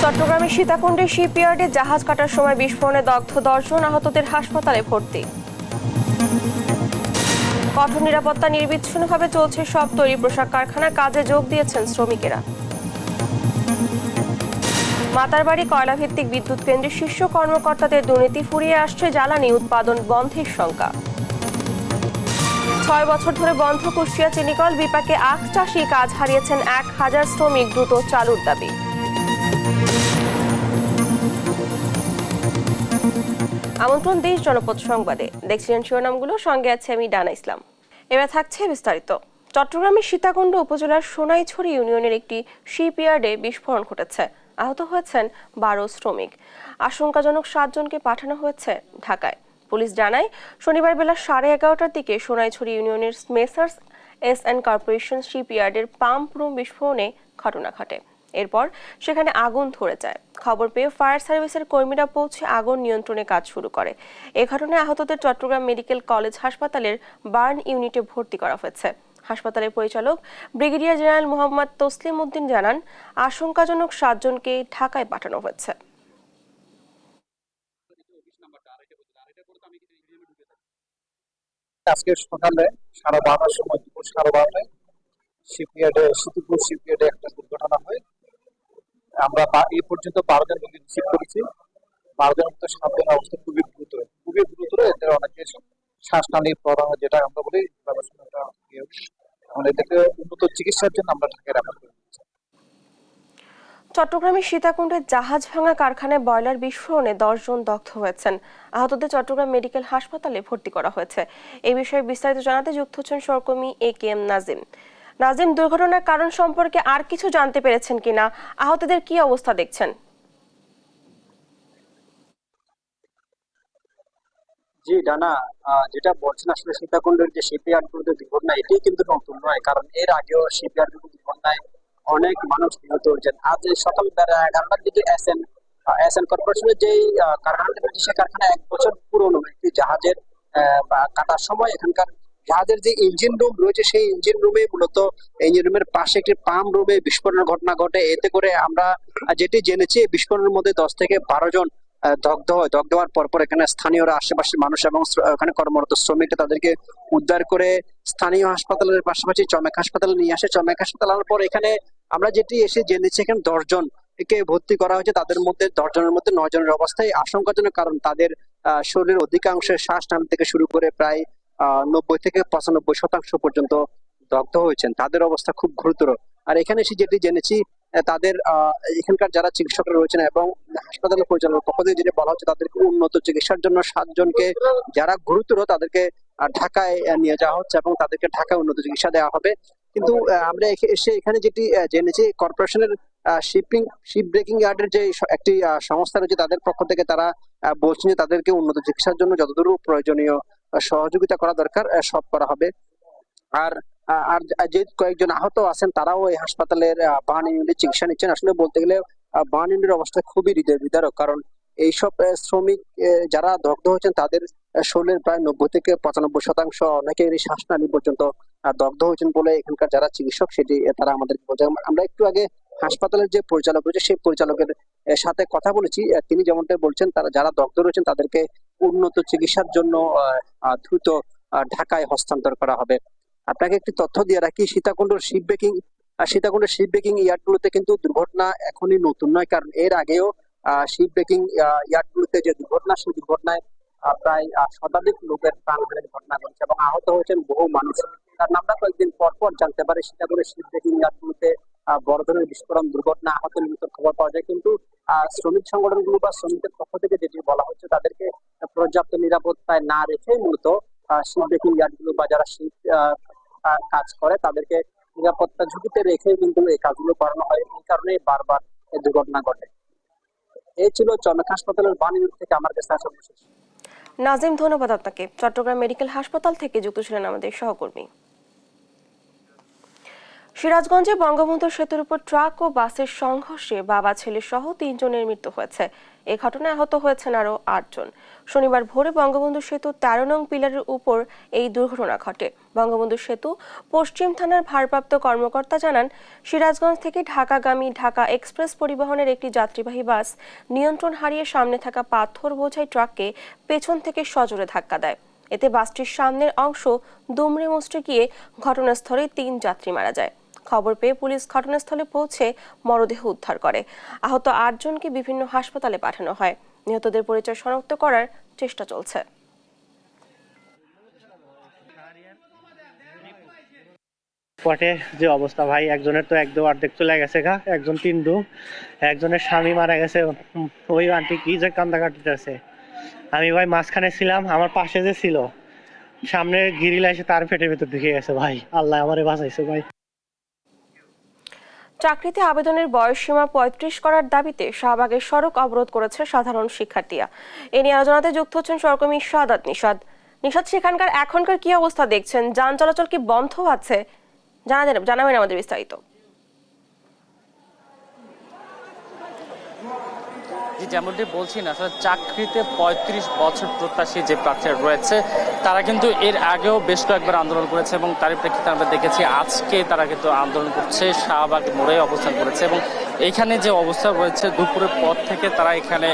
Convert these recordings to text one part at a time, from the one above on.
চট্টগ্রামের সীতাকুণ্ডের শিপইয়ার্ডে জাহাজ কাটার সময় বিস্ফোরণে দগ্ধ 10 জন, আহতদের হাসপাতালে ভর্তি। কঠোর নিরাপত্তা, নির্বিচ্ছিন্নভাবে চলছে সব তৈরি পোশাক কারখানা, কাজে যোগ দিয়েছেন শ্রমিকেরা। মাতারবাড়ি কয়লাভিত্তিক বিদ্যুৎ কেন্দ্রের শীর্ষ কর্মকর্তাদের দুর্নীতি, ফুরিয়ে আসছে জ্বালানি উৎপাদন বন্ধের শঙ্কা। 6 বছর ধরে বন্ধ কুষ্টিয়া চিনিকল, বিপাকে আখ চাষী, কাজ হারিয়েছেন 1000 শ্রমিক, দ্রুত চালুর দাবি। আমন্ত্রণ দেশ জনপদ সংবাদে, দেখছিলেন শিরোনামগুলো, সঙ্গে আছে আমি ডানা ইসলাম। এবার থাকছে বিস্তারিত। চট্টগ্রামের সীতাকুণ্ড উপজেলার সোনাইছড়ি ইউনিয়নের একটি শিপইয়ার্ডে বিস্ফোরণ ঘটেছে, আহত হয়েছেন 12 শ্রমিক। আশঙ্কাজনক 7 জনকে পাঠানো হয়েছে ঢাকায়। পুলিশ জানায়, শনিবার বেলা 11:30টার দিকে সোনাইছড়ি ইউনিয়নের মেসার্স এস.এন. কর্পোরেশন শিপইয়ার্ডের পাম্প রুম বিস্ফোরণে ঘটনা ঘটে। এরপর সেখানে আগুন ধরে যায়। খবর পেয়ে ফায়ার সার্ভিসের কর্মীরা পৌঁছে আগুন নিয়ন্ত্রণে কাজ শুরু করে। এ ঘটনায় আহতদের চট্টগ্রাম মেডিকেল কলেজ হাসপাতালের বার্ন ইউনিটে ভর্তি করা হয়েছে। হাসপাতালের পরিচালক ব্রিগেডিয়ার জেনারেল মোহাম্মদ তসলিম উদ্দিন জানান, আশঙ্কাজনক 7 জনকে ঢাকায় পাঠানো হয়েছে। আজকে সকালে 12:30টার সময়, দুপুর 12:30টায় সীতাকুণ্ড শিপইয়ার্ডে একটা দুর্ঘটনা হয়। আমরা এই পর্যন্ত 12 জন রোগী রিসিভ করেছি। 12 জনের মধ্যে 7 জনের অবস্থা খুবই গুরুতর। এদের অনেকে শ্বাসনালী প্রদাহ, যেটা আমরা বলি, এদেরকে উন্নত চিকিৎসার জন্য আমরা ঢাকায় রেফার করি। চট্টগ্রামের সীতাকুণ্ডের জাহাজ ভাঙা কারখানায় বয়লার বিস্ফোরণে 10 জন দগ্ধ হয়েছেন। আহতদের চট্টগ্রাম মেডিকেল হাসপাতালে ভর্তি করা হয়েছে। এই বিষয়ে বিস্তারিত জানাতে যুক্ত হচ্ছেন সহকর্মী এ.কে.এম. নাজিম। নাজিম, দুর্ঘটনার কারণ সম্পর্কে আর কিছু জানতে পেরেছেন কিনা? আহতদের কি অবস্থা দেখছেন? জি ডানা, যেটা বলছেন, আসলে সীতাকুণ্ডের যে শিপইয়ার্ড গুলোতে দুর্ঘটনা, এটাই কিন্তু নতুন নয়, কারণ এর আগেও শিপইয়ার্ড দুর্ঘটনায় অনেক মানুষ নিহত হয়েছেন। আজ সকাল 11:30টার দিকে এস.এন. কর্পোরেশনের যে কারখানাটা রয়েছে, সে কারখানা 1 বছর পুরনো একটি জাহাজের কাটার সময় এখানকার জাহাজের যে ইঞ্জিন রুম রয়েছে, সেই ইঞ্জিন রুমের পাশে একটি পাম্প রুমে বিস্ফোরণের ঘটনা ঘটে। এতে করে আমরা যেটি জেনেছি, বিস্ফোরণের মধ্যে 10 থেকে 12 জন দগ্ধ হওয়ার পর এখানে স্থানীয়রা, আশেপাশের মানুষ এবং ওখানে কর্মরত শ্রমিকরা তাদেরকে উদ্ধার করে স্থানীয় হাসপাতালের পাশাপাশি চমেক হাসপাতালে নিয়ে আসে। চমেক হাসপাতাল আনার পর এখানে আমরা যেটি এসে জেনেছি, এখানে 10 জন কে ভর্তি করা হয়েছে। তাদের মধ্যে 10 জনের মধ্যে 9 জনের অবস্থায় আশঙ্কাজনক, কারণ তাদের শরীরের অধিকাংশ শ্বাসনালী থেকে শুরু করে প্রায় 90 থেকে 95% পর্যন্ত দগ্ধ হয়েছেন। তাদের অবস্থা খুব গুরুতর। আর এখানে এসে যেটি জেনেছি, তাদের এখানকার যারা চিকিৎসকরা রয়েছেন এবং হাসপাতালের পরিচালনার পক্ষ থেকে যেটা বলা হচ্ছে, তাদেরকে উন্নত চিকিৎসার জন্য 7 জনকে, যারা গুরুতর তাদেরকে ঢাকায় নিয়ে যাওয়া হচ্ছে এবং তাদেরকে ঢাকায় উন্নত চিকিৎসা দেওয়া হবে। কিন্তু আমরা এসে এখানে যেটি জেনেছি, কর্পোরেশনের শিপ ব্রেকিং ইয়ার্ডের যে একটি সংস্থা রয়েছে, তাদের পক্ষ থেকে তারা বলছেন যে তাদেরকে উন্নত চিকিৎসার জন্য যতদূর প্রয়োজনীয় সহযোগিতা করা দরকার সব করা হবে। আর আর যে কয়েকজন আহত আছেন, তারাও এই হাসপাতালের বার্ন ইউনিটে চিকিৎসা নিচ্ছেন। আসলে বলতে গেলে বার্ন ইউনিটের অবস্থা খুবই হৃদয় বিদারক, কারণ এইসব শ্রমিক যারা দগ্ধ হয়েছেন, তাদের শরীরের প্রায় 90 থেকে 95%, অনেকের শ্বাসনালী পর্যন্ত দগ্ধ হয়েছেন বলে এখানকার যারা চিকিৎসক সেটি তারা আমাদেরকে বলছে। আমরা একটু আগে হাসপাতালের যে পরিচালক রয়েছে, সেই পরিচালকের সাথে কথা বলেছি। তিনি যেমনটা বলছেন, তারা যারা দগ্ধ রয়েছেন তাদেরকে উন্নত চিকিৎসার জন্য দ্রুত ঢাকায় হস্তান্তর করা হবে। আপনাকে একটি তথ্য দিয়ে রাখি, সীতাকুণ্ডের শিপ ব্রেকিং ইয়ার্ড গুলোতে কিন্তু দুর্ঘটনা এখনই নতুন নয়, কারণ এর আগেও শিপ ব্রেকিং ইয়ার্ড গুলোতে যে দুর্ঘটনা, সেই দুর্ঘটনায় প্রায় শতাধিক লোকের প্রাণহানির ঘটনা ঘটেছে এবং আহত হয়েছেন বহু মানুষ। কারণ আমরা কয়েকদিন পর জানতে পারি, সীতাকুণ্ডের শিপ ব্রেকিং ইয়ার্ড গুলোতে বড় ধরনের বিস্ফোরণ, দুর্ঘটনা, আহত নিহতের খবর পাওয়া যায়। কিন্তু শ্রমিক সংগঠনগুলো বা শ্রমিকদের পক্ষ থেকে যেটি বলা হচ্ছে, তাদেরকে পর্যাপ্ত নিরাপত্তায় না রেখে মূলত শিপ ব্রেকিং ইয়ার্ড গুলো বা যারা শিপ কাজ করে তাদেরকে নিরাপত্তা ঝুঁকিতে রেখে কিন্তু এই কাজগুলো করানো হয়। এই কারণে বারবার এই দুর্ঘটনা ঘটে। এই ছিল চমেক হাসপাতালের বার্ন ইউনিট থেকে আমার কাছে আসা বিশেষ। নাজিম, ধন্যবাদ আপনাকে। চট্টগ্রাম মেডিকেল হাসপাতাল থেকে যুক্ত ছিলেন আমাদের সহকর্মী। সিরাজগঞ্জে বঙ্গবন্ধু সেতুর উপর ট্রাক ও বাসের সংঘর্ষে বাবা ছেলে সহ 3 জনের মৃত্যু হয়েছে। এ ঘটনায় আহত হয়েছেন আরও 8 জন। শনিবার ভোরে বঙ্গবন্ধু সেতু 13 নং পিলারের উপর এই দুর্ঘটনা ঘটে। বঙ্গবন্ধু সেতু পশ্চিম থানার ভারপ্রাপ্ত কর্মকর্তা জানান, সিরাজগঞ্জ থেকে ঢাকাগামী ঢাকা এক্সপ্রেস পরিবহনের একটি যাত্রীবাহী বাস নিয়ন্ত্রণ হারিয়ে সামনে থাকা পাথর বোঝাই ট্রাককে পেছন থেকে সজোরে ধাক্কা দেয়। এতে বাসটির সামনের অংশ দুমড়ে মুচড়ে গিয়ে ঘটনাস্থলে 3 যাত্রী মারা যায়। খবর পেয়ে পুলিশ ঘটনাস্থলে পৌঁছে মরদেহ উদ্ধার করে। আহত 8 জনকে বিভিন্ন হাসপাতালে পাঠানো হয়। নিহতদের পরিচয় শনাক্ত করার চেষ্টা চলছে। স্পটে যে অবস্থা ভাই, একজনের তো একদম অর্ধেক চলে গেছে গা, একজন 3 ডুম, একজনের স্বামী মারা গেছে। ওই আন্টি কি যে কান্দা কাটতেছে। আমি ভাই মাঝখানে ছিলাম, আমার পাশে যে ছিল সামনে গিরিল এসে তার পেটের ভেতর ঢুকে গেছে। ভাই আল্লাহ আমারে বাঁচাইছে ভাই। চাকরিতে আবেদনের বয়সসীমা 35 করার দাবিতে শাহবাগের সড়ক অবরোধ করেছে সাধারণ শিক্ষার্থীরা। এ নিয়ে আলোচনাতে যুক্ত হচ্ছেন সহকর্মী সাদাত নিশাদ। সেখানকার এখনকার কি অবস্থা দেখছেন? যান চলাচল কি বন্ধ আছে? জানাবেন আমাদের বিস্তারিত। যেমনটি বলছি না, আসলে চাকরিতে 35 বছর প্রত্যাশী যে প্রার্থীরা রয়েছে তারা কিন্তু এর আগেও বেশ কয়েকবার আন্দোলন করেছে এবং তারই প্রেক্ষিতে আমরা দেখেছি আজকে তারা কিন্তু আন্দোলন করছে, শাহবাগ মোড়ে অবস্থান করেছে। এবং এইখানে যে অবস্থা রয়েছে, দুপুরের পর থেকে তারা এখানে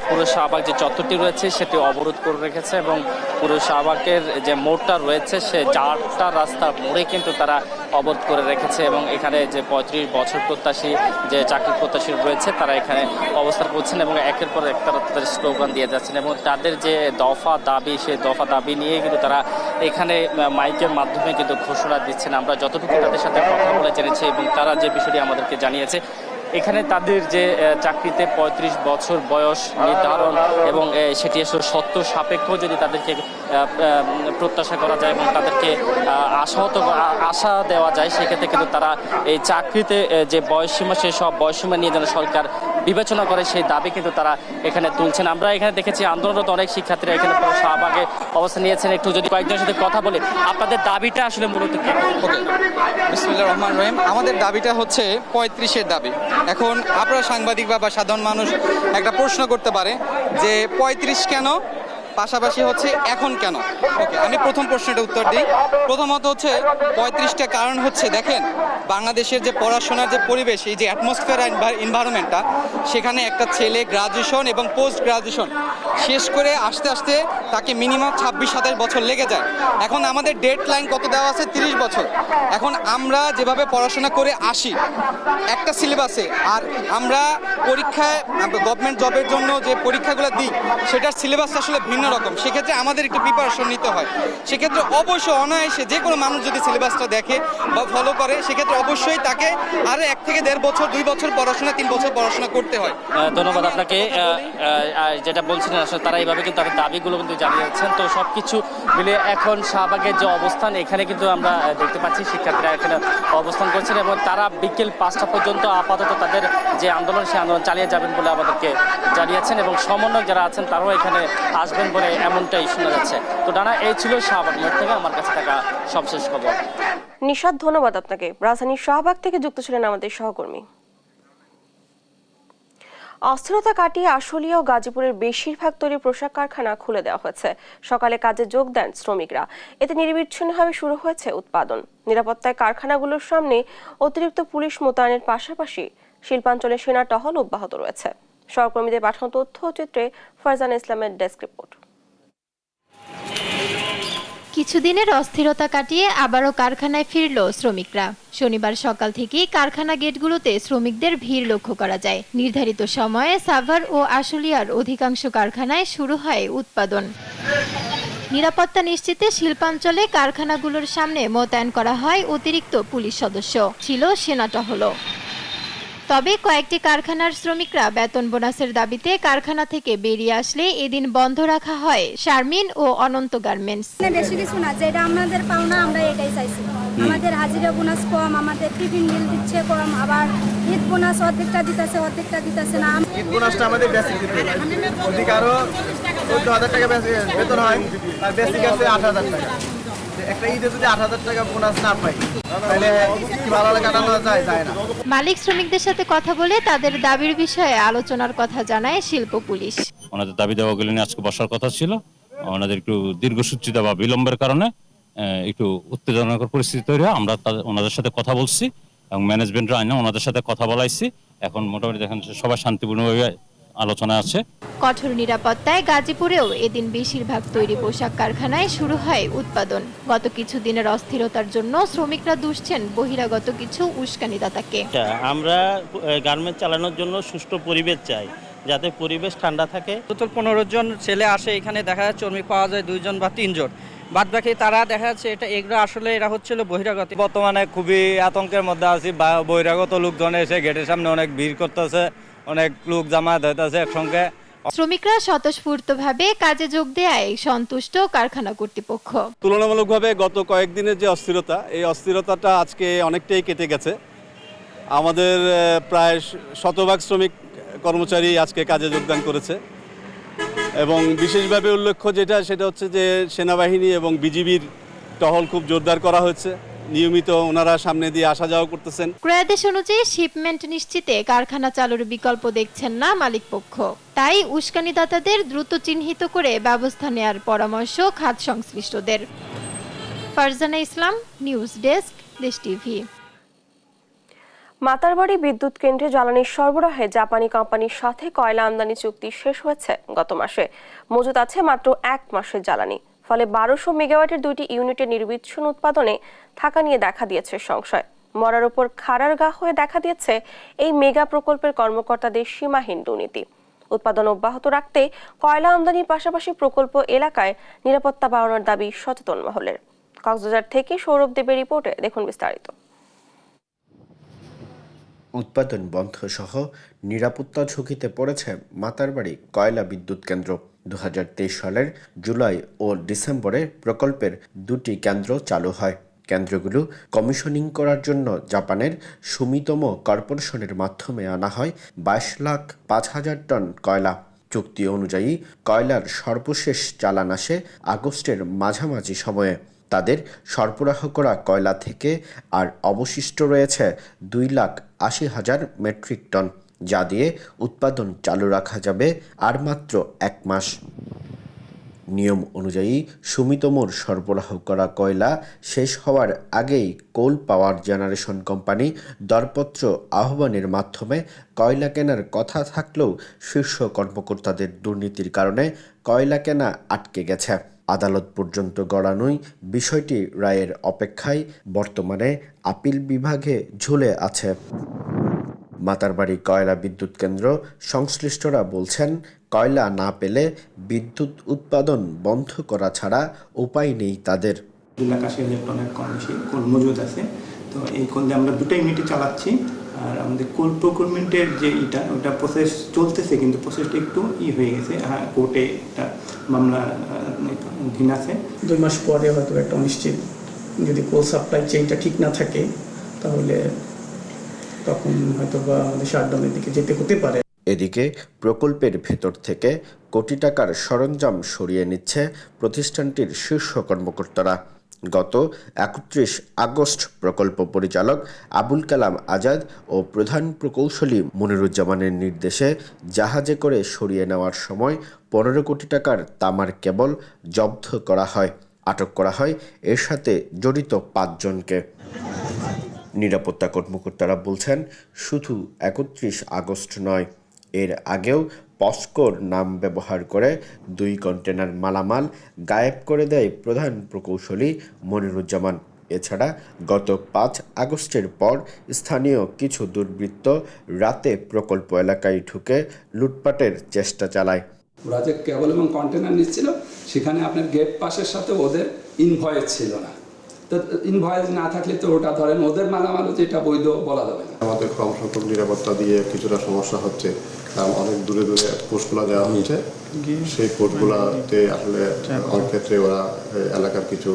পুরো শাহবাগ যে চত্বরটি রয়েছে সেটি অবরোধ করে রেখেছে এবং পুরো শাহবাগের যে মোড়টা রয়েছে সে 4টা রাস্তার মোড়ে কিন্তু তারা অবরোধ করে রেখেছে। এবং এখানে যে 35 বছর প্রত্যাশী যে চাকরি প্রত্যাশী রয়েছে তারা এখানে অবস্থান করছেন এবং একের পর এক তারা তাদের স্লোগান দিয়ে যাচ্ছেন এবং তাদের যে দফা দাবি, সেই দফা দাবি নিয়ে কিন্তু তারা এখানে মাইকের মাধ্যমে কিন্তু ঘোষণা দিচ্ছেন। আমরা যতটুকু তাদের সাথে কথা বলে জেনেছি এবং তারা যে বিষয়টি আমাদেরকে জানিয়েছে, এখানে তাদের যে চাকরিতে 35 বছর বয়স নির্ধারণ এবং সেটি আসলে সত্য সাপেক্ষ যদি তাদেরকে প্রত্যাশা করা যায় এবং তাদেরকে আশা দেওয়া যায়, সেক্ষেত্রে কিন্তু তারা এই চাকরিতে যে বয়সসীমা সেই সব বয়সসীমা নিয়ে যেন সরকার বিবেচনা করে সেই দাবি কিন্তু তারা এখানে তুলছেন। আমরা এখানে দেখেছি আন্দোলনরত অনেক শিক্ষার্থীরা এখানে পুরো শাহবাগে অবস্থান নিয়েছেন। একটু যদি কয়েকজনের সাথে কথা বলে আপনাদের দাবিটা আসলে মূলত কি? বিসমিল্লাহির রহমানির রহিম। আমাদের দাবিটা হচ্ছে 35-এর দাবি। এখন আপনারা সাংবাদিক বা সাধারণ মানুষ একটা প্রশ্ন করতে পারে যে 35 কেন, পাশাপাশি হচ্ছে এখন কেন। ওকে, আমি প্রথম প্রশ্নটা উত্তর দিই। প্রথমত হচ্ছে 35টা কারণ হচ্ছে, দেখেন বাংলাদেশের যে পড়াশোনার যে পরিবেশ, এই যে অ্যাটমসফিয়ার এনভায়রনমেন্টটা, সেখানে একটা ছেলে গ্রাজুয়েশন এবং পোস্ট গ্রাজুয়েশন শেষ করে আসতে আসতে তাকে মিনিমাম 26-27 বছর লেগে যায়। এখন আমাদের ডেড লাইন কত দেওয়া আছে? 30 বছর। এখন আমরা যেভাবে পড়াশোনা করে আসি একটা সিলেবাসে, আর আমরা পরীক্ষায় গভর্নমেন্ট জবের জন্য যে পরীক্ষাগুলো দিই সেটার সিলেবাস আসলে ভিন্ন রকম। সেক্ষেত্রে আমাদের একটু প্রিপারেশন নিতে হয়। সেক্ষেত্রে অবশ্যই অনায়াসে যে কোনো মানুষ যদি সিলেবাসটা দেখে বা ফলো করে, সেক্ষেত্রে অবশ্যই তাকে আরও 1 থেকে 1.5 বছর, 2 বছর পড়াশোনা, 3 বছর পড়াশোনা করতে হয়। ধন্যবাদ আপনাকে। যেটা বলছিলেন আসলে তারা এইভাবে কিন্তু তাদের দাবিগুলো কিন্তু জানিয়েছেন। তো সবকিছু মিলে এখন শাহবাগের যে অবস্থান, এখানে কিন্তু আমরা দেখতে পাচ্ছি শিক্ষার্থীরা এখানে অবস্থান করছেন এবং তারা বিকেল 5টা পর্যন্ত আপাতত তাদের যে আন্দোলন সেই আন্দোলন চালিয়ে যাবেন বলে আমাদেরকে জানিয়েছেন এবং সমন্বয়ক যারা আছেন তারাও এখানে আসবেন বলে এমনটাই শোনা যাচ্ছে। তো ডানা, এই ছিল শাহবাগ মোড় থেকে আমার কাছে থাকা সবশেষ খবর। নিশাদ, ধন্যবাদ আপনাকে। রাজধানীর শাহবাগ থেকে যুক্ত ছিলেন আমাদের সহকর্মী। অস্থিরতা কাটিয়ে আশুলিয়া ও গাজীপুরের বেশিরভাগ তৈরি পোশাক কারখানা খুলে দেওয়া হয়েছে। সকালে কাজে যোগ দেন শ্রমিকরা। এতে নিরবিচ্ছিন্নভাবে শুরু হয়েছে উৎপাদন। নিরাপত্তায় কারখানাগুলোর সামনে অতিরিক্ত পুলিশ মোতায়েনের পাশাপাশি শিল্পাঞ্চলে সেনা টহল অব্যাহত রয়েছে। সহকর্মীদের পাঠানো তথ্য চিত্রে ফারজানা ইসলামের ডেস্ক রিপোর্ট। কিছুদিনের অস্থিরতা কাটিয়ে আবারও কারখানায় ফিরল শ্রমিকরা। শনিবার সকাল থেকেই কারখানা গেটগুলোতে শ্রমিকদের ভিড় লক্ষ্য করা যায়। নির্ধারিত সময়ে সাভার ও আশুলিয়ার অধিকাংশ কারখানায় শুরু হয় উৎপাদন। নিরাপত্তা নিশ্চিতে শিল্পাঞ্চলে কারখানাগুলোর সামনে মোতায়েন করা হয় অতিরিক্ত পুলিশ সদস্য, ছিল সেনা টহলও। তবে কয়েকটি কারখানার শ্রমিকরা বেতন বোনাসের দাবিতে কারখানা থেকে বেরিয়ে আসলে এদিন বন্ধ রাখা হয় শারমিন ও অনন্ত গার্মেন্টস। বেশি কিছু না, যেটা আমাদের পাওনা আমরা এটাই চাইছি। আমাদের হাজিরা বোনাস কম, আমাদের টিফিন বিল দিচ্ছে কম, আবার ঈদ বোনাস অর্ধেকটা দিতেছে না। ঈদ বোনাসটা আমাদের বেসিক দিতে হয়, ওদিকে আরো 14,000 টাকা বেতন হয় আর বেসিক আছে 8,000 টাকা। একটা ঈদে যদি ৮,০০০ টাকা বোনাস না পাই তাহলে কি ভালো কাটানো যায় না। মালিক শ্রমিকদের সাথে কথা বলে তাদের দাবির বিষয়ে আলোচনার কথা জানায় শিল্প পুলিশ। ওনাদের দাবি দেওয়াগুলো নিয়ে আজকে বসার কথা ছিল, ওনাদের একটু দীর্ঘসূত্রিতা বা বিলম্বের কারণে একটু উত্তেজনাকর পরিস্থিতি তৈরি হয়। আমরা ওনাদের সাথে কথা বলছি এবং ম্যানেজমেন্টের আইনে ওনাদের সাথে কথা বলাইছি। এখন মোটামুটি দেখেন সবাই শান্তিপূর্ণভাবে আলোচনা আছে। কঠোর নিরাপত্তায় গাজীপুরেও এদিন বেশিরভাগ তৈরি পোশাক কারখানায় শুরু হয় উৎপাদন। গত কিছুদিনের অস্থিরতার জন্য শ্রমিকরা দুষছেন বহিরাগত কিছু উস্কানিদাতাকে। আমরা গার্মেন্ট চালানোর জন্য সুষ্ঠু পরিবেশ চাই, যাতে পরিবেশ ঠান্ডা থাকে। টোটাল ১৫ জন ছেলে আসে, এখানে দেখা যাচ্ছে শ্রমিক পাওয়া যায় 2 জন বা 3 জন, বাদ বাকি তারা দেখা যাচ্ছে এগুলো আসলে এরা হচ্ছিল বহিরাগত। বর্তমানে খুবই আতঙ্কের মধ্যে আছি। বহিরাগত লোকজন এসে গেটের সামনে অনেক ভিড় করতেছে, অনেক লোক জামায়াত হইতেছে একসঙ্গে। শ্রমিকরা স্বতঃস্ফূর্তভাবে কাজে যোগ দেয় সন্তুষ্ট কারখানা কর্তৃপক্ষ। তুলনামূলকভাবে গত কয়েকদিনের যে অস্থিরতা, এই অস্থিরতাটা আজকে অনেকটাই কেটে গেছে। আমাদের প্রায় 100% শ্রমিক কর্মচারী আজকে কাজে যোগদান করেছে এবং বিশেষভাবে উল্লেখ্য সেটা হচ্ছে যে সেনাবাহিনী এবং বিজিবির টহল খুব জোরদার করা হয়েছে। নিয়মিত ওনারা সামনে দিয়ে আসা যাওয়া করতেছেন। ক্রয়াদেশ অনুযায়ী শিপমেন্ট নিশ্চিতে কারখানা চালুর বিকল্প দেখছেন না মালিকপক্ষ। তাই উস্কানিদাতাদের দ্রুত চিহ্নিত করে ব্যবস্থা নেয়ার পরামর্শ খাত সংশ্লিষ্টদের। ফারজানা ইসলাম, নিউজ ডেস্ক, দেশ টিভি। মাতারবাড়ি বিদ্যুৎ কেন্দ্রে জ্বালানি সরবরাহে জাপানি কোম্পানির সাথে কয়লা আমদানি চুক্তি শেষ হয়েছে গত মাসে। মজুত আছে মাত্র 1 মাসের জ্বালানি। ফলে 1200 মেগাওয়াটের 2টি ইউনিটের নির্বিচ্ছিন্ন উৎপাদনে থাকা নিয়ে দেখা দিয়েছে সংশয়। মরার উপর খাড়ার গা হয়ে দেখা দিয়েছে এই মেগা প্রকল্পের কর্মকর্তাদের সীমাহীন দুর্নীতি। উৎপাদন অব্যাহত রাখতে কয়লা আমদানির পাশাপাশি প্রকল্প এলাকায় নিরাপত্তা বাড়ানোর দাবি সচেতন মহলের। কক্সবাজার থেকে সৌরভ দেবের রিপোর্টে দেখুন বিস্তারিত। উৎপাদন বন্ধ সহ নিরাপত্তা ঝুঁকিতে পড়েছে মাতারবাড়ি কয়লা বিদ্যুৎ কেন্দ্র। 2023 সালের জুলাই ও ডিসেম্বরে প্রকল্পের 2টি কেন্দ্র চালু হয়। কেন্দ্রগুলো কমিশনিং করার জন্য জাপানের সুমিতোমো কর্পোরেশনের মাধ্যমে আনা হয় 22,05,000 টন কয়লা। চুক্তি অনুযায়ী কয়লার সর্বশেষ চালান আসে আগস্টের মাঝামাঝি সময়ে। তাদের সরবরাহ করা কয়লা থেকে আর অবশিষ্ট রয়েছে 2,80,000 মেট্রিক টন, যা দিয়ে উৎপাদন চালু রাখা যাবে আর মাত্র 1 মাস। নিয়ম অনুযায়ী সুমিতোমোর সরবরাহ করা কয়লা শেষ হওয়ার আগেই কোল পাওয়ার জেনারেশন কোম্পানি দরপত্র আহ্বানের মাধ্যমে কয়লা কেনার কথা থাকলেও শীর্ষ কর্মকর্তাদের দুর্নীতির কারণে কয়লা কেনা আটকে গেছে। আদালত পর্যন্ত গড়ানোই বিষয়টি রায়ের অপেক্ষায় বর্তমানে আপিল বিভাগে ঝুলে আছে। মাতারবাড়ি কয়লা বিদ্যুৎ কেন্দ্র সংশ্লিষ্টরা বলছেন, কয়লা না পেলে বিদ্যুৎ উৎপাদন বন্ধ করা ছাড়া উপায় নেই তাদের। 2,80,000 টনের কম বেশি কোল মজুদ আছে। তো এই কোল দিয়ে আমরা 2টা ইউনিটে চালাচ্ছি। আর আমাদের কোল প্রকিউরমেন্টের যে ওটা প্রসেস চলতেছে, কিন্তু প্রসেসটা একটু হয়ে গেছে। কোর্টে একটা মামলা অধীন আছে। 2 মাস পরে হয়তো একটা অনিশ্চিত, যদি কোল সাপ্লাই চেইনটা ঠিক না থাকে তাহলে তখন হয়তো বা আমাদের শাটডাউনের দিকে যেতে হতে পারে। এদিকে প্রকল্পের ভেতর থেকে কোটি টাকার সরঞ্জাম সরিয়ে নিচ্ছে প্রতিষ্ঠানটির শীর্ষ কর্মকর্তারা। গত 31 আগস্ট প্রকল্প পরিচালক আবুল কালাম আজাদ ও প্রধান প্রকৌশলী মনিরুজ্জামানের নির্দেশে জাহাজে করে সরিয়ে নেওয়ার সময় 15 কোটি টাকার তামার কেবল জব্দ করা হয়। আটক করা হয় এর সাথে জড়িত 5 জনকে। নিরাপত্তা কর্মকর্তারা বলছেন, শুধু 31 আগস্ট নয়, এর আগেও পস্কোর নাম ব্যবহার করে 2 কন্টেনার মালামাল গায়েব করে দেয় প্রধান প্রকৌশলী মনিরুজ্জামান। এছাড়া গত 5 আগস্টের পর স্থানীয় কিছু দুর্বৃত্ত রাতে প্রকল্প এলাকায় ঢুকে লুটপাটের চেষ্টা চালায়। ওরা যে কেবল এবং কন্টেনার নিচ্ছিল, সেখানে আপনার গেট পাসের সাথে ওদের ইনভয়েস ছিল না। তো ইনভয়েস না থাকলে তো ওটা ধরেন ওদের মালামাল, যেটা বৈধ বলা যাবে না। আমাদের কম সংখ্যক নিরাপত্তা দিয়ে কিছুটা সমস্যা হচ্ছে, কারণ অনেক দূরে দূরে পোস্টগুলো দেওয়া হচ্ছে। সেই পোস্টগুলোতে আসলে অনেক ক্ষেত্রে ওরা এলাকার কিছু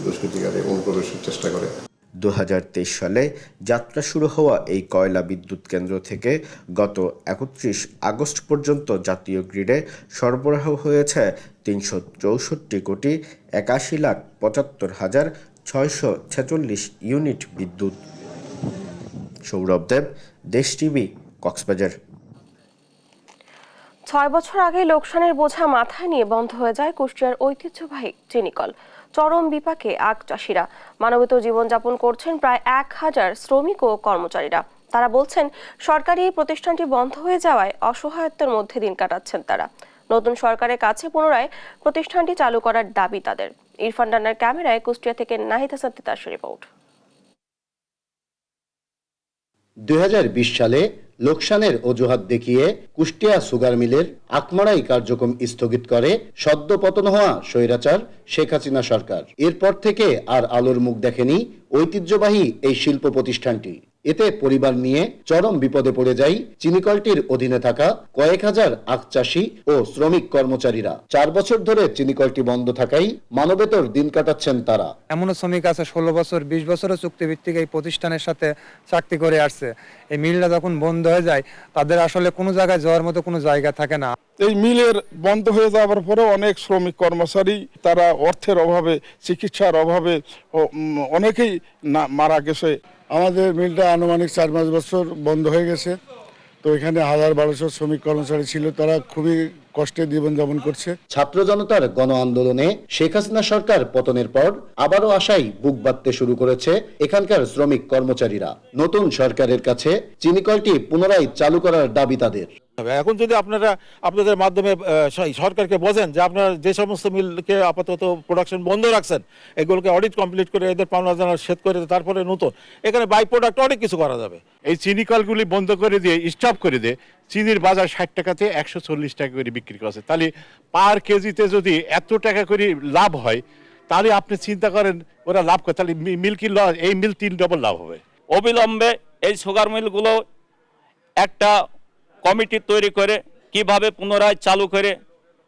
দুষ্কৃতিকারী অনুপ্রবেশের চেষ্টা করে। 2023 সালে যাত্রা শুরু হওয়া এই কয়লা বিদ্যুৎ কেন্দ্র থেকে গত 31 আগস্ট পর্যন্ত জাতীয় গ্রিডে সরবরাহ হয়েছে 364,81,75,646 ইউনিট বিদ্যুৎ। সৌরভ দেব, দেশ টিভি, কক্সবাজার। 6 বছর আগে লোকসানের বোঝা মাথায় নিয়ে বন্ধ হয়ে যায় কুষ্টিয়ার ঐতিহ্যবাহী চিনিকল। চরম বিপাকে আখ চাষিরা। মানবেতর জীবনযাপন করছেন প্রায় 1000 শ্রমিক ও কর্মচারীরা। তারা বলছেন, সরকারি এই প্রতিষ্ঠানটি বন্ধ হয়ে যাওয়ায় অসহায়ত্বের মধ্যে দিন কাটাচ্ছেন তারা। নতুন সরকারের কাছে পুনরায় প্রতিষ্ঠানটি চালু করার দাবি তাদের। ইরফান ডান্নার ক্যামেরায় কুষ্টিয়া থেকে নাহিদ হাসান তিতাসের রিপোর্ট। 2020 সালে লোকসানের অজুহাত দেখিয়ে কুষ্টিয়া সুগার মিলের আকমারাই কার্যক্রম স্থগিত করে সদ্য পতন হওয়া স্বৈরাচার শেখ হাসিনা সরকার। এরপর থেকে আর আলোর মুখ দেখেনি ঐতিহ্যবাহী এই শিল্প প্রতিষ্ঠানটি। এতে পরিবার নিয়ে চরম বিপদে পড়ে যায় চিনিকলটির অধীনে থাকা কয়েক হাজার আখ চাষী ও শ্রমিক কর্মচারীরা। 4 বছর ধরে চিনিকলটি বন্ধ থাকায় মানবেতর দিন কাটাচ্ছেন তারা। এমনও শ্রমিক আছে 16 বছর 20 বছরের চুক্তিভিত্তিক এই প্রতিষ্ঠানের সাথে চাকরি করে আসছে। এই মিলটা যখন বন্ধ হয়ে যায় তাদের আসলে কোনো জায়গায় যাওয়ার মতো কোনো জায়গা থাকে না। এই মিলের বন্ধ হয়ে যাওয়ার পরে অনেক শ্রমিক কর্মচারী তারা অর্থের অভাবে, চিকিৎসার অভাবে অনেকেই মারা গেছে। আমাদের মিলটা আনুমানিক 4-5 বছর বন্ধ হয়ে গেছে। তো এখানে 1000-1200 শ্রমিক কর্মচারী ছিল, তারা খুবই কষ্টে জীবনযাপন করছে। ছাত্র জনতার গণ আন্দোলনে শেখ হাসিনা সরকার পতনের পর আবারও আশায় বুক বাঁধতে শুরু করেছে এখানকার শ্রমিক কর্মচারীরা। নতুন সরকারের কাছে চিনিকলটি পুনরায় চালু করার দাবি তাদের। এখন যদি আপনারা আপনাদের মাধ্যমে সরকারকে বোঝেন যে আপনারা যে সমস্ত মিলকে আপাতত প্রোডাকশন বন্ধ রাখছেন, এগুলোকে অডিট কমপ্লিট করে এদের পাওনা জানা শেষ করে তারপরে নতুন এখানে বাই প্রোডাক্ট অনেক কিছু করা যাবে। এই চিনি কলগুলি বন্ধ করে দিয়ে স্টপ করে দিয়ে চিনির বাজার 60 টাকাতে 140 টাকা করে বিক্রি করছে। তাহলে পার কেজিতে যদি এত টাকা করে লাভ হয়, তাহলে আপনি চিন্তা করেন ওরা লাভ করে, তাহলে মিল কি লস, এই মিল 3 ডবল লাভ হবে। অবিলম্বে এই সুগার মিলগুলো একটা কমিটি তৈরি করে কিভাবে পুনরায় চালু করে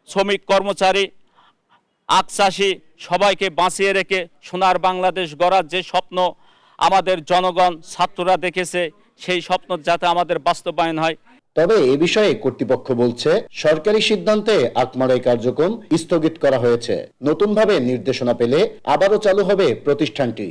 শ্রমিক কর্মচারী আখ চাষি সবাইকে বাঁচিয়ে রেখে সোনার বাংলাদেশ গড়ার যে স্বপ্ন আমাদের জনগণ ছাত্ররা দেখেছে, সেই স্বপ্ন যাতে আমাদের বাস্তবায়ন হয়। তবে এ বিষয়ে কর্তৃপক্ষ বলছে সরকারি সিদ্ধান্তে আকমারাই কার্যক্রম স্থগিত করা হয়েছে। নতুনভাবে নির্দেশনা পেলে আবারও চালু হবে প্রতিষ্ঠানটি।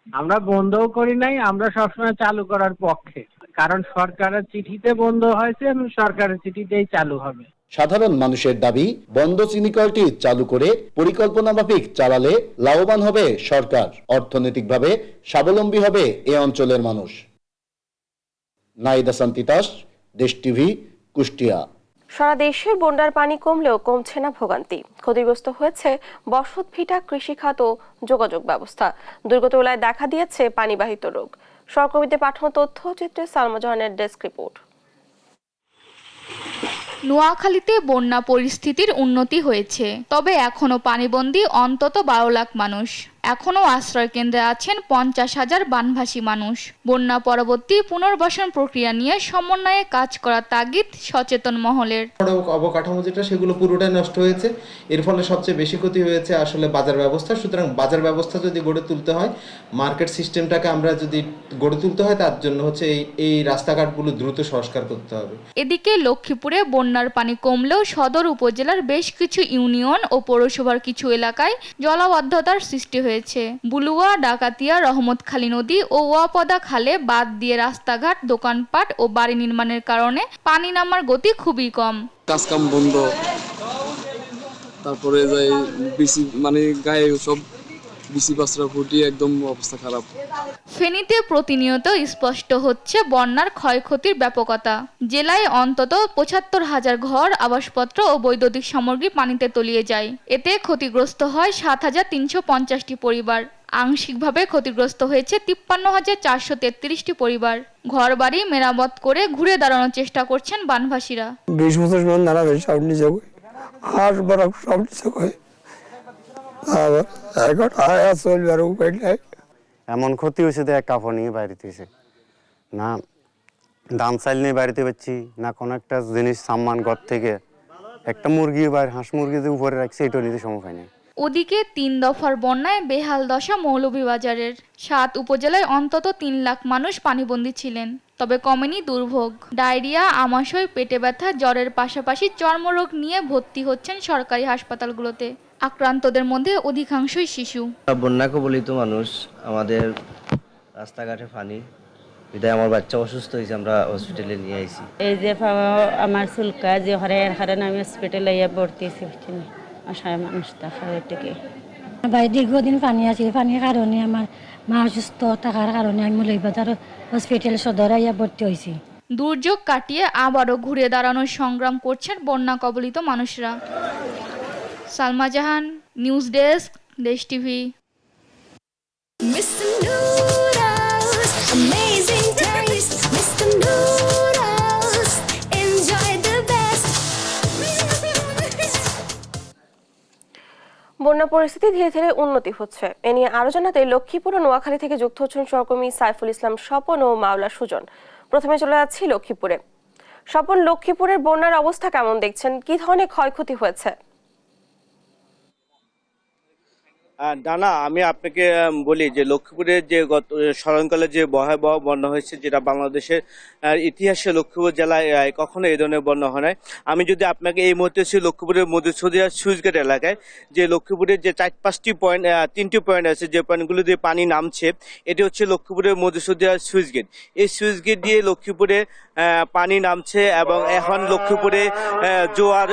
আমরা বন্ধও করি নাই, আমরা সবসময় চালু করার পক্ষে, কারণ সরকারের চিঠিতে বন্ধ হয়েছে এবং সরকারের চিঠিতেই চালু হবে। সাধারণ মানুষের দাবি বন্ধ চিনিকলটি চালু করে পরিকল্পনা মাফিক চালালে লাভবান হবে সরকার, অর্থনৈতিকভাবে স্বাবলম্বী হবে এ অঞ্চলের মানুষ। নাহিদ হাসান তিতাস, দেশ টিভি, কুষ্টিয়া। সারা দেশে বন্যার পানি কমলেও কমছে না ভোগান্তি। ক্ষতিগ্রস্ত হয়েছে বসত ভিটা, কৃষিখাত ও যোগাযোগ ব্যবস্থা। দুর্গত এলাকায় দেখা দিয়েছে পানিবাহিত রোগ। সহকর্মীদের পাঠানো তথ্যচিত্রে সালমা জাহানের ডেস্ক রিপোর্ট। নোয়াখালীতে বন্যা পরিস্থিতির উন্নতি হয়েছে, তবে এখনো পানিবন্দী অন্তত 12 লাখ মানুষ। এখনো আশ্রয় কেন্দ্রে আছেন 50,000 বানভাসী মানুষ। বন্যা পরবর্তী পুনর্বাসন প্রক্রিয়া নিয়ে সমন্বয়ে কাজ করার তাগিদ সচেতন মহলের। অবকাঠামো যেটা সেগুলো পুরোটাই নষ্ট হয়েছে। এর ফলে সবচেয়ে বেশি ক্ষতি হয়েছে আসলে বাজার ব্যবস্থা। সুতরাং বাজার ব্যবস্থা যদি গড়ে তুলতে হয়, মার্কেট সিস্টেমটাকে আমরা যদি গড়ে তুলতে হয়, তার জন্য হচ্ছে এই রাস্তাঘাটগুলো দ্রুত সংস্কার করতে হবে। এদিকে লক্ষ্মীপুরে বন্যার পানি কমলেও সদর উপজেলার বেশ কিছু ইউনিয়ন ও পৌরসভার কিছু এলাকায় জলাবদ্ধতার সৃষ্টি হয়েছে। বুলুয়া, ডাকাতিয়া, রহমতখালী নদী ও ওয়াপদা খালে বাঁধ দিয়ে রাস্তাঘাট, দোকানপাট ও বাড়ি নির্মাণের কারণে পানি নামার গতি খুবই কম। কাজকাম বন্ধ, তারপরে যাই বেশি মানে গায়ে সব বেশি বাসরা ফুটি, একদম অবস্থা খারাপ। ফেনীতে প্রতিনিয়ত স্পষ্ট হচ্ছে বন্যার ক্ষয়ক্ষতির ব্যাপকতা। জেলায় অন্তত 75,000 ঘর, আবাসপত্র ও বৈদ্যুতিক সামগ্রী পানিতে তলিয়ে যায়। এতে ক্ষতিগ্রস্ত হয় 7,350টি পরিবার। আংশিকভাবে ক্ষতিগ্রস্ত হয়েছে 53,433টি পরিবার। ঘরবাড়ি মেরামত করে ঘুরে দাঁড়ানোর চেষ্টা করছেন বানভাসীরা। 20 বছর দাঁড়াবে সব নিজে আর বড় সব নিজে এমন ক্ষতি হয়েছে যে কাপড় নিয়ে বাড়িতে হয়েছে না, দাম চাইল নিয়ে বাড়িতে পাচ্ছি না, কোনো একটা জিনিস সামান ঘর থেকে একটা মুরগি বা হাঁস মুরগি যে উপরে রাখছে এটাও নিতে সময় পাইনি। ওদিকে ৩ দফার বন্যায় বেহাল দশা মৌলভীবাজারের ৭ উপজেলায় অন্তত ৩ লাখ মানুষ পানিবন্দী ছিলেন। তবে কমেনি দুর্ভোগ। ডায়রিয়া, আমাশয়, পেটে ব্যথা, জ্বরের পাশাপাশি চর্মরোগ নিয়ে ভর্তি হচ্ছেন সরকারি হাসপাতালগুলোতে। আক্রান্তদের মধ্যে অধিকাংশই শিশু। বন্যা কবলিত মানুষ, আমাদের রাস্তাঘাটে পানি, বিদায় আমার বাচ্চা অসুস্থ হয়েছে, আমরা হসপিটালে নিয়ে আইছি। এই যে আমার চুলকা যে হরে এর কারণে আমি হসপিটালে ভর্তি হয়েছি। আশায় মানুষ দেখা এটাকে ভাই দীর্ঘদিন পানি আছে, পানির কারণে আমার মা অসুস্থ থাকার কারণে আমি মৌলভীবাজার হসপিটাল সদরে ভর্তি হয়েছি। দুর্যোগ কাটিয়ে আবারও ঘুরে দাঁড়ানোর সংগ্রাম করছেন বন্যা কবলিত মানুষরা। সালমা জাহান, নিউজ ডেস্ক, দেশ টিভি। বন্যা পরিস্থিতি ধীরে ধীরে উন্নতি হচ্ছে। এ নিয়ে আরো জানাতে লক্ষ্মীপুর ও নোয়াখালী থেকে যুক্ত হচ্ছেন সহকর্মী সাইফুল ইসলাম স্বপন ও মাওলা সুজন। প্রথমে চলে যাচ্ছি লক্ষ্মীপুরে। স্বপন, লক্ষ্মীপুরের বন্যার অবস্থা কেমন দেখছেন? কি ধরনের ক্ষয়ক্ষতি হয়েছে? ডানা, আমি আপনাকে বলি যে লক্ষ্মীপুরের যে গত স্মরণকালে যে ভয়াবহ বন্যা হয়েছে, যেটা বাংলাদেশের ইতিহাসে লক্ষ্মীপুর জেলায় কখনো এই ধরনের বন্যা হয় নাই। আমি যদি আপনাকে এই মুহূর্তে লক্ষ্মীপুরের মধুসূদিয়া সুইচগেট এলাকায়, যে লক্ষ্মীপুরের যে 4-5টি পয়েন্ট, 3টি পয়েন্ট আছে, যে পয়েন্টগুলো দিয়ে পানি নামছে, এটি হচ্ছে লক্ষ্মীপুরের মধুসূদিয়া সুইচগেট। এই সুইচগেট দিয়ে লক্ষ্মীপুরে পানি নামছে এবং এখন লক্ষ্মীপুরে জোয়ার,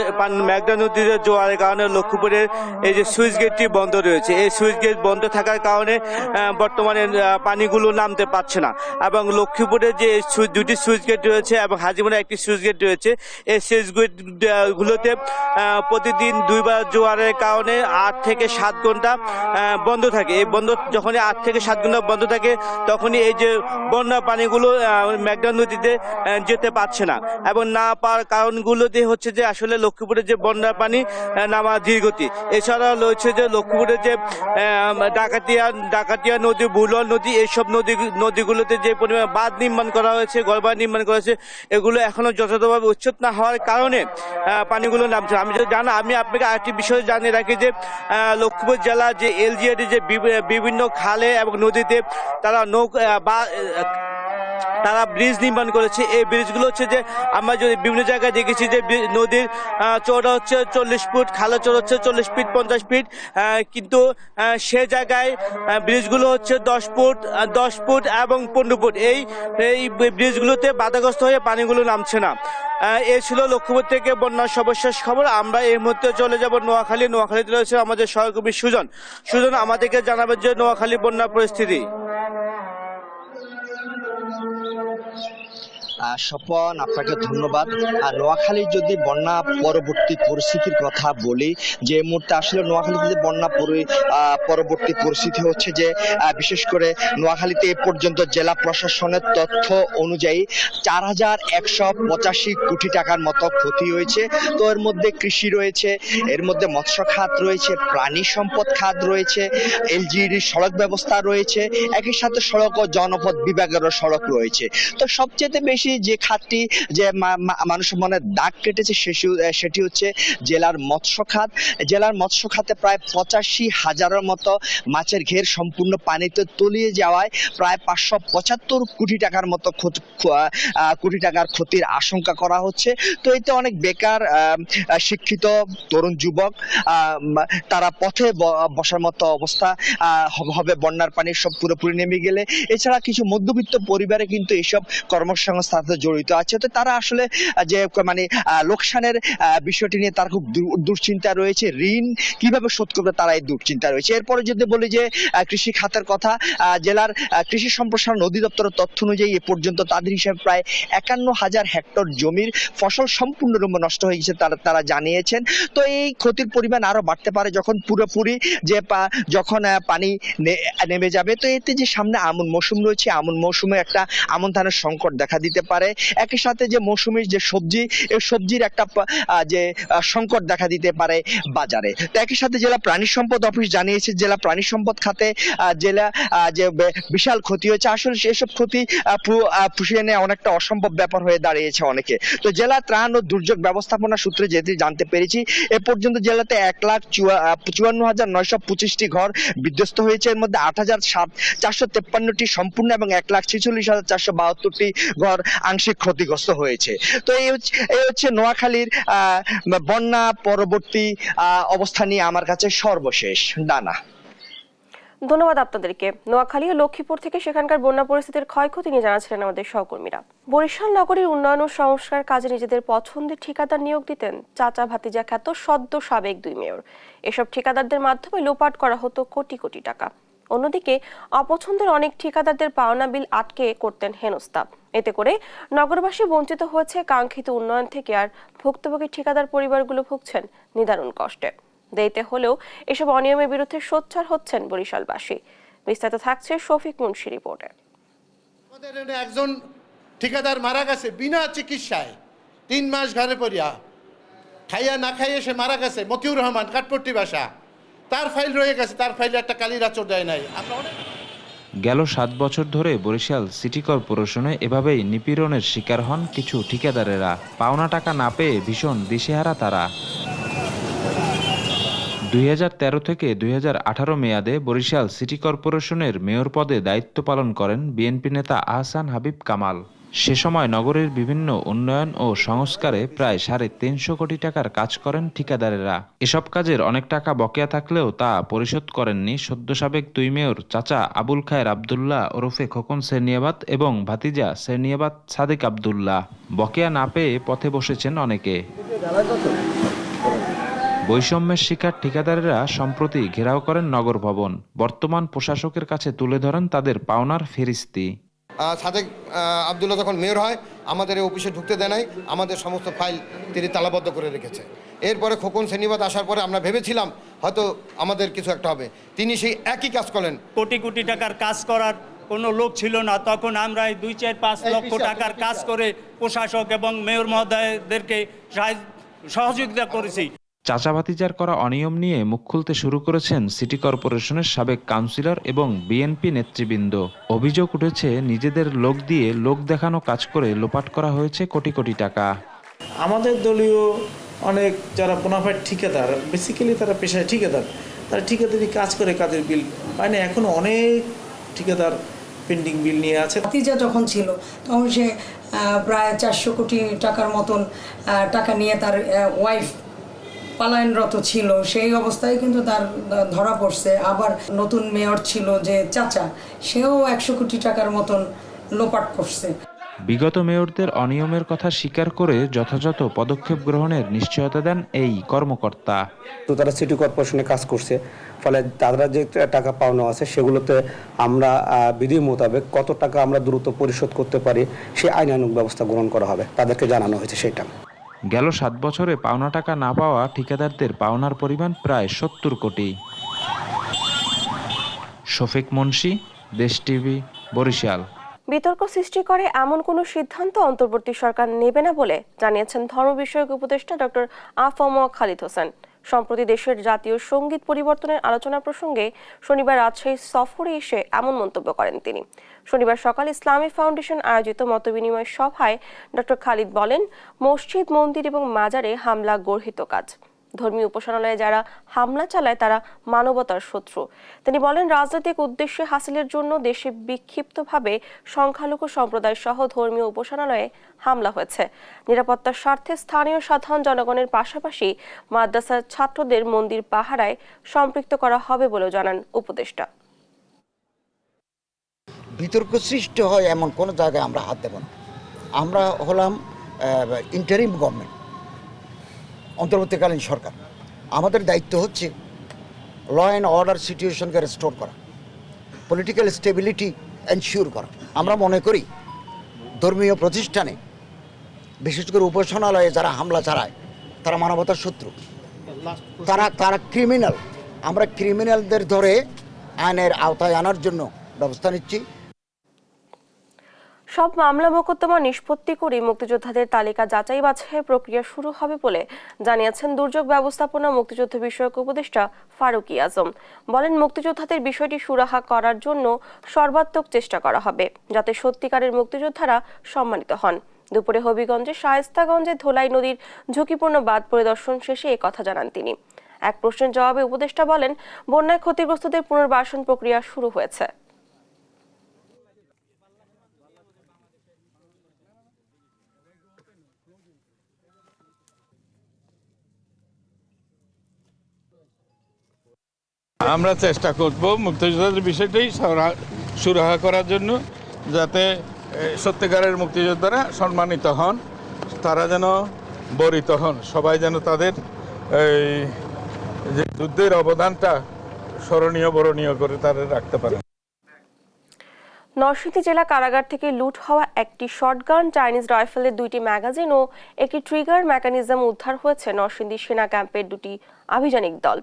মেঘনা নদীর জোয়ারের কারণে লক্ষ্মীপুরের এই যে সুইচগেটটি বন্ধ রয়েছে। এই সুইচ গেট বন্ধ থাকার কারণে বর্তমানে পানিগুলো নামতে পারছে না। এবং লক্ষ্মীপুরে যে দুটি সুইচ গেট রয়েছে এবং হাজিমোড়ে একটি সুইচ গেট রয়েছে, এই সুইচ গেটগুলোতে প্রতিদিন 2 বার জোয়ারের কারণে 8 থেকে 7 ঘন্টা বন্ধ থাকে। এই বন্ধ যখনই 8 থেকে 7 ঘন্টা বন্ধ থাকে, তখনই এই যে বন্যা পানিগুলো মেঘনা নদীতে যেতে পারছে না। এবং না পাওয়ার কারণগুলোতে হচ্ছে যে আসলে লক্ষ্মীপুরের যে বন্যা পানি নামা ধীরগতি। এছাড়াও রয়েছে যে লক্ষ্মীপুরের যে ডাকাতিয়া নদী, বুলন নদী, এইসব নদীগুলোতে যে পরিমাণ বাঁধ নির্মাণ করা হয়েছে, গড়বাঁধ নির্মাণ করা হয়েছে, এগুলো এখনো যথাযথভাবে উচ্ছেদ না হওয়ার কারণে পানিগুলো নামছে। আমি আপনাকে আরেকটি বিষয় জানিয়ে রাখি যে লক্ষ্মীপুর জেলা যে এলজিআরডি যে বিভিন্ন খালে এবং নদীতে তারা ব্রিজ নির্মাণ করেছে। এই ব্রিজগুলো হচ্ছে যে আমরা যদি বিভিন্ন জায়গায় দেখেছি যে নদীর চওড়া হচ্ছে 40 ফুট, খালের চওড়া হচ্ছে 40 ফিট, 50 ফিট, কিন্তু সে জায়গায় ব্রিজগুলো হচ্ছে 10 ফুট এবং 15 ফুট। এই ব্রিজগুলোতে বাধাগ্রস্ত হয়ে পানিগুলো নামছে না। এ ছিল লক্ষ্মীপুর থেকে বন্যার সর্বশেষ খবর। আমরা এই মুহূর্তে চলে যাব নোয়াখালীতে রয়েছে আমাদের সহকর্মী সুজন আমাদেরকে জানাবেন যে নোয়াখালী বন্যার পরিস্থিতি। স্বপন, আপনাকে ধন্যবাদ। আর নোয়াখালীর যদি বন্যা পরবর্তী পরিস্থিতির কথা বলি, যে মুহূর্তে আসলে নোয়াখালীতে যে বন্যা পরবর্তী পরিস্থিতি হচ্ছে যে বিশেষ করে নোয়াখালীতে এ পর্যন্ত জেলা প্রশাসনের তথ্য অনুযায়ী 4185 কোটি টাকার মতো ক্ষতি হয়েছে। তো এর মধ্যে কৃষি রয়েছে, এর মধ্যে মৎস্য খাত রয়েছে, প্রাণী সম্পদ খাত রয়েছে, এলজিডি সড়ক ব্যবস্থা রয়েছে, একই সাথে সড়ক ও জনপথ বিভাগেরও সড়ক রয়েছে। তো সবচেয়ে বেশি যে খাতটি যে মানুষের মনে দাগ কেটেছে সেটি হচ্ছে জেলার মৎস্য খাত। জেলার মৎস্য খাতে প্রায় 85,000-এর মতো মাছের ঘের সম্পূর্ণ পানিতে তলিয়ে যাওয়ায় প্রায় 575 কোটি টাকার মতো ক্ষতির আশঙ্কা করা হচ্ছে। তো এতে অনেক বেকার শিক্ষিত তরুণ যুবক তারা পথে বসার মতো অবস্থা হবে বন্যার পানি সব পুরোপুরি নেমে গেলে। এছাড়া কিছু মধ্যবিত্ত পরিবারে কিন্তু এইসব কর্মসংস্থান জড়িত আছে। তো তারা আসলে যে লোকসানের বিষয়টি নিয়ে তার খুব দুশ্চিন্তা রয়েছে। ঋণ কিভাবে শোধ করবে তারা এই দুশ্চিন্তা রয়েছে। এরপরে যদি বলি যে কৃষি খাতের কথা, জেলার কৃষি সম্প্রসারণ অধিদপ্তরের তথ্য অনুযায়ী এ পর্যন্ত তাদের হিসাবে প্রায় 51,000 হেক্টর জমির ফসল সম্পূর্ণরূপে নষ্ট হয়ে গেছে তারা জানিয়েছেন। তো এই ক্ষতির পরিমাণ আরো বাড়তে পারে যখন পুরোপুরি যখন পানি নেমে যাবে। তো এতে যে সামনে আমন মৌসুম রয়েছে, আমন মৌসুমে একটা আমন ধানের সংকট দেখা দিতে পারে। পারে। একই সাথে যে মৌসুমী যে সবজি, এই সবজির একটা সংকট দেখা দিতে পারে বাজারে। তো একই সাথে জেলা প্রাণী সম্পদ অফিস জানিয়েছে জেলা প্রাণী সম্পদ খাতে জেলা যে বিশাল ক্ষতি হয়েছে। আসলে সেসব ক্ষতি পুষিয়ে নেওয়া অনেকটা অসম্ভব ব্যাপার হয়ে দাঁড়িয়েছে অনেকে। তো জেলা ত্রাণ ও দুর্যোগ ব্যবস্থাপনা সূত্রে যেটি জানতে পেরেছি, এ পর্যন্ত জেলাতে 1,54,925টি ঘর বিধ্বস্ত হয়েছে। এর মধ্যে 8,453টি সম্পূর্ণ এবং 1,46,472টি ঘর আংশিক ক্ষতিগ্রস্ত হয়েছে। তো এই হচ্ছে নোয়াখালীর বন্যা পরবর্তী অবস্থা নিয়ে আমার কাছে সর্বশেষ। ডানা, ধন্যবাদ আপনাদেরকে। নোয়াখালী ও লক্ষ্মীপুর থেকে সেখানকার বন্যা পরিস্থিতির ক্ষয়ক্ষতি নিয়ে জানাচ্ছিলেন আমাদের সহকর্মীরা। বরিশাল নগরীর উন্নয়ন ও সংস্কার কাজে নিজেদের পছন্দের ঠিকাদার নিয়োগ দিতেন চাচা ভাতিজা খ্যাত সদ্য সাবেক 2 মেয়র। এসব ঠিকাদারদের মাধ্যমে লোপাট করা হতো কোটি কোটি টাকা। অন্যদিকে অপছন্দের অনেক ঠিকাদারদের পাওনা বিল আটকে করতেন হেনস্থা। এতে করে নগরবাসী বঞ্চিত হয়েছে কাঙ্ক্ষিত উন্নয়ন থেকে, আর ভুক্তভোগী ঠিকাদার পরিবারগুলো ভুগছেন নিদারুণ কষ্টে। দেরিতে হলেও এসব অনিয়মের বিরুদ্ধে সোচ্চার হচ্ছেন বরিশালবাসী। বিস্তারিত থাকছে শফিক মুন্সি রিপোর্টে। আমাদের একজন ঠিকাদার মারা গেছে বিনা চিকিৎসায়, 3 মাস ঘরে পড়িয়া, খাইয়া না খাইয়ে সে মারা গেছে। মতিউর রহমান, কাঠপট্টি বাসা, তার ফাইল রয়ে গেছে, তার ফাইলে একটা কালির আঁচড় দেয় নাই। গেল 7 বছর ধরে বরিশাল সিটি কর্পোরেশনে এভাবেই নিপীড়নের শিকার হন কিছু ঠিকাদারেরা। পাওনা টাকা না পেয়ে ভীষণ দিশেহারা তারা। 2013 থেকে 2018 মেয়াদে বরিশাল সিটি কর্পোরেশনের মেয়র পদে দায়িত্ব পালন করেন বিএনপি নেতা আহসান হাবিব কামাল। সে সময় নগরের বিভিন্ন উন্নয়ন ও সংস্কারে প্রায় 350 কোটি টাকার কাজ করেন ঠিকাদারেরা। এসব কাজের অনেক টাকা বকেয়া থাকলেও তা পরিশোধ করেননি সদ্য সাবেক 2 মেয়র চাচা আবুল খায়ের আবদুল্লাহ ওরফে খোকন সেরনিয়াবাত এবং ভাতিজা সেরনিয়াবাত সাদিক আবদুল্লাহ। বকেয়া না পেয়ে পথে বসেছেন অনেকে। বৈষম্যের শিকার ঠিকাদারেরা সম্প্রতি ঘেরাও করেন নগর ভবন। বর্তমান প্রশাসকের কাছে তুলে ধরেন তাদের পাওনার ফেরিস্তি। সাদেক আবদুল্লাহ যখন মেয়র হয় আমাদের এই অফিসে ঢুকতে দেয় নাই, আমাদের সমস্ত ফাইল তিনি তালাবদ্ধ করে রেখেছে। এরপরে খোকন সেরনিয়াবাত আসার পরে আমরা ভেবেছিলাম হয়তো আমাদের কিছু একটা হবে, তিনি সেই একই কাজ করলেন। কোটি কোটি টাকার কাজ করার কোনো লোক ছিল না, তখন আমরা 2-4-5 লক্ষ টাকার কাজ করে প্রশাসক এবং মেয়র মহোদয়দেরকে সহযোগিতা করেছি। চাচা ভাতিজার করা অনিয়ম নিয়ে মুখ খুলতে শুরু করেছেন সিটি কর্পোরেশনের সাবেক কাউন্সিলর এবং বিএনপি নেতৃবৃন্দ। অভিযোগ উঠেছে নিজেদের লোক দিয়ে লোক দেখানো কাজ করে লোপাট করা হয়েছে কোটি কোটি টাকা। আমাদের দলীয় অনেক যারা বোনাফাইড ঠিকাদার, বেসিক্যালি তারা পেশায় ঠিকাদার, তারা ঠিকাদারি কাজ করে কাজের বিল পায় না। এখনো অনেক ঠিকাদার পেন্ডিং বিল নিয়ে আছে। ভাতিজা যখন ছিল তখন সে প্রায় 400 কোটি টাকার মতন টাকা নিয়ে তার ওয়াইফ পলায়নরত ছিল। সেই অবস্থায় কিন্তু তার ধরা পড়ছে। আবার নতুন মেয়র ছিল যে চাচা, সেও 100 কোটি টাকার মতন লোপাট করছে। বিগত মেয়রদের অনিয়মের কথা স্বীকার করে যথাযথ পদক্ষেপ গ্রহণের নিশ্চয়তা দেন এই কর্মকর্তা। তো তারা সিটি কর্পোরেশনে কাজ করছে, ফলে তারা যে টাকা পাওনা আছে সেগুলোতে আমরা বিধি মোতাবেক কত টাকা আমরা দ্রুত পরিশোধ করতে পারি সেই আইনানুগ ব্যবস্থা গ্রহণ করা হবে, তাদেরকে জানানো হয়েছে সেটা। গেল 7 বছরে পাওনা টাকা না পাওয়া ঠিকাদারদের পাওনার পরিমাণ প্রায় 70 কোটি। শফিক মুন্সি, দেশ টিভি, বরিশাল। বিতর্ক সৃষ্টি করে এমন কোনো সিদ্ধান্ত অন্তর্বর্তী সরকার নেবে না বলে জানিয়েছেন ধর্ম বিষয়ক উপদেষ্টা ডক্টর আ.ফ.ম. খালিদ হোসেন। সম্প্রতি দেশের জাতীয় সঙ্গীত পরিবর্তনের আলোচনা প্রসঙ্গে শনিবার রাজশাহী সফরে এসে এমন মন্তব্য করেন তিনি। শনিবার সকালে ইসলামী ফাউন্ডেশন আয়োজিত মতবিনিময় সভায় ডক্টর খালিদ বলেন, মসজিদ, মন্দির এবং মাজারে হামলা গর্হিত কাজ। ধর্মীয় উপাসনালয়ে যারা হামলা চালায় তারা মানবতার শত্রু। তিনি বলেন, রাজনৈতিক উদ্দেশ্যে হাসিলের জন্য দেশে বিক্ষিপ্তভাবে সংখ্যালঘু সম্প্রদায় সহ ধর্মীয় উপাসনালয়ে হামলা হয়েছে। নিরাপত্তার স্বার্থে স্থানীয় সাধারণ জনগণের পাশাপাশি মাদ্রাসার ছাত্রদের মন্দির পাহারায় সম্পৃক্ত করা হবে বলেও জানান উপদেষ্টা। বিতর্ক সৃষ্টি হয় এমন কোনো জায়গায় আমরা হাত দেব না। আমরা হলাম ইন্টারিম গভর্নমেন্ট, অন্তর্বর্তীকালীন সরকার। আমাদের দায়িত্ব হচ্ছে ল অ্যান্ড অর্ডার সিচুয়েশনকে রেস্টোর করা, পলিটিক্যাল স্টেবিলিটি এনশিওর করা। আমরা মনে করি ধর্মীয় প্রতিষ্ঠানে, বিশেষ করে উপাসনালয়ে যারা হামলা চালায় তারা মানবতার শত্রু, তারা ক্রিমিনাল। আমরা ক্রিমিনালদের ধরে আইনের আওতায় আনার জন্য ব্যবস্থা নিচ্ছি। সব মামলা মোকদ্দমা নিষ্পত্তি করে মুক্তিযোদ্ধাদের তালিকা যাচাই বাছাইয়ের প্রক্রিয়া শুরু হবে বলে জানিয়েছেন দুর্যোগ ব্যবস্থাপনা মুক্তিযুদ্ধ বিষয়ক উপদেষ্টা ফারুকী আজম। বলেন, মুক্তিযোদ্ধাদের বিষয়টি সুরাহা করার জন্য সর্বাত্মক চেষ্টা করা হবে যাতে সত্যিকারের মুক্তিযোদ্ধারা সম্মানিত হন। দুপুরে হবিগঞ্জে শায়েস্তাগঞ্জে ধোলাই নদীর ঝুঁকিপূর্ণ বাঁধ পরিদর্শন শেষে এ কথা জানান তিনি। এক প্রশ্নের জবাবে উপদেষ্টা বলেন, বন্যায় ক্ষতিগ্রস্তদের পুনর্বাসন প্রক্রিয়া শুরু হয়েছে। আমরা চেষ্টা করব মুক্তিযোদ্ধাদের বিষয়টাই সুরাহা করার জন্য, যাতে সত্যিকারের মুক্তিযোদ্ধারা সম্মানিত হন, তারা যেন বরিত হন, সবাই যেন তাদের যে যুদ্ধের অবদানটা স্মরণীয় বরণীয় করে তারা রাখতে পারে। নরসিংদী জেলা কারাগার থেকে লুট হওয়া একটি শটগান, চাইনিজ রাইফেলের 2টি ম্যাগাজিন ও একটি ট্রিগার মেকানিজম উদ্ধার হয়েছে নরসিংদী সেনা ক্যাম্পের 2টি আভিযানিক দল।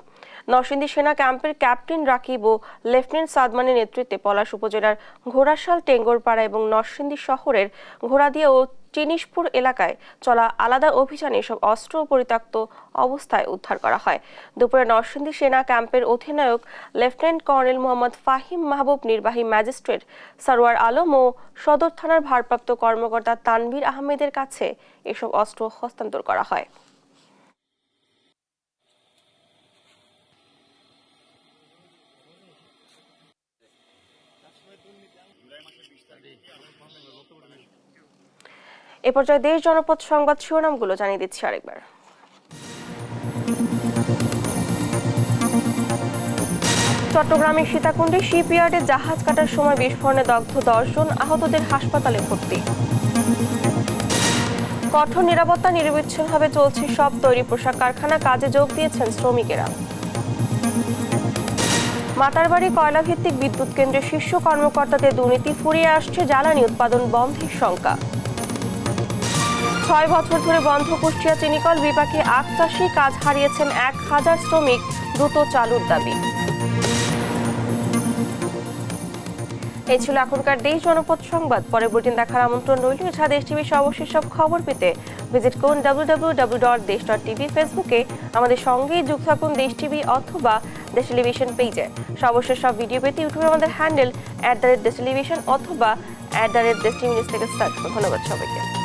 নরসিংদী সেনা ক্যাম্পের ক্যাপ্টেন রাকিব ও লেফটেন্যান্ট সাদমানের নেতৃত্বে পলাশ উপজেলার ঘোড়াশাল, টেঙ্গরপাড়া এবং নরসিংদী শহরের ঘোড়াদিয়া ও চিনিশপুর এলাকায় চলা আলাদা অভিযানে এসব অস্ত্র পরিত্যক্ত অবস্থায় উদ্ধার করা হয়। দুপুরে নরসিংদী সেনা ক্যাম্পের অধিনায়ক লেফটেন্যান্ট কর্নেল মোহাম্মদ ফাহিম মাহবুব, নির্বাহী ম্যাজিস্ট্রেট সারোয়ার আলম ও সদর থানার ভারপ্রাপ্ত কর্মকর্তা তানভীর আহমেদের কাছে এসব অস্ত্র হস্তান্তর করা হয়। এ পর্যায়ে দেশ জনপদ সংবাদ শিরোনামগুলো জানিয়ে দিচ্ছি আরেকবার। চট্টগ্রামের সীতাকুণ্ডে শিপইয়ার্ডে জাহাজ কাটার সময় বিস্ফোরণে দগ্ধ 10 জন, আহতদের হাসপাতালে ভর্তি। কঠোর নিরাপত্তা, নিরবিচ্ছিন্নভাবে চলছে সব তৈরি পোশাক কারখানা, কাজে যোগ দিয়েছেন শ্রমিকেরা। মাতারবাড়ি কয়লা ভিত্তিক বিদ্যুৎ কেন্দ্রের শীর্ষ কর্মকর্তাদের দুর্নীতি, ফুরিয়ে আসছে জ্বালানি উৎপাদন বন্ধের শঙ্কা। 6 বছর ধরে বন্ধ কুষ্টিয়া চিনিকল বিপাকে আখ চাষী, কাজ হারিয়েছেন 1000 শ্রমিক, দ্রুত চালুর দাবি। এই ছিল এখনকার দেশ জনপদ সংবাদ। পরের বুলেটিন দেখার আমন্ত্রণ রইল। এছাড়া দেশ টিভির সর্বশেষ সব খবর পেতে ভিজিট করুন www.desh.tv। ফেসবুকে আমাদের সঙ্গেই যুক্ত থাকুন দেশ টিভি অথবা দেশ টেলিভিশন পেজে। সর্বশেষ সব ভিডিও পেতে ইউটিউবে আমাদের হ্যান্ডেল @দেশ টেলিভিশন অথবা @দেশ টিভি নিউজ থেকে সার্চ করুন। ধন্যবাদ সবাইকে।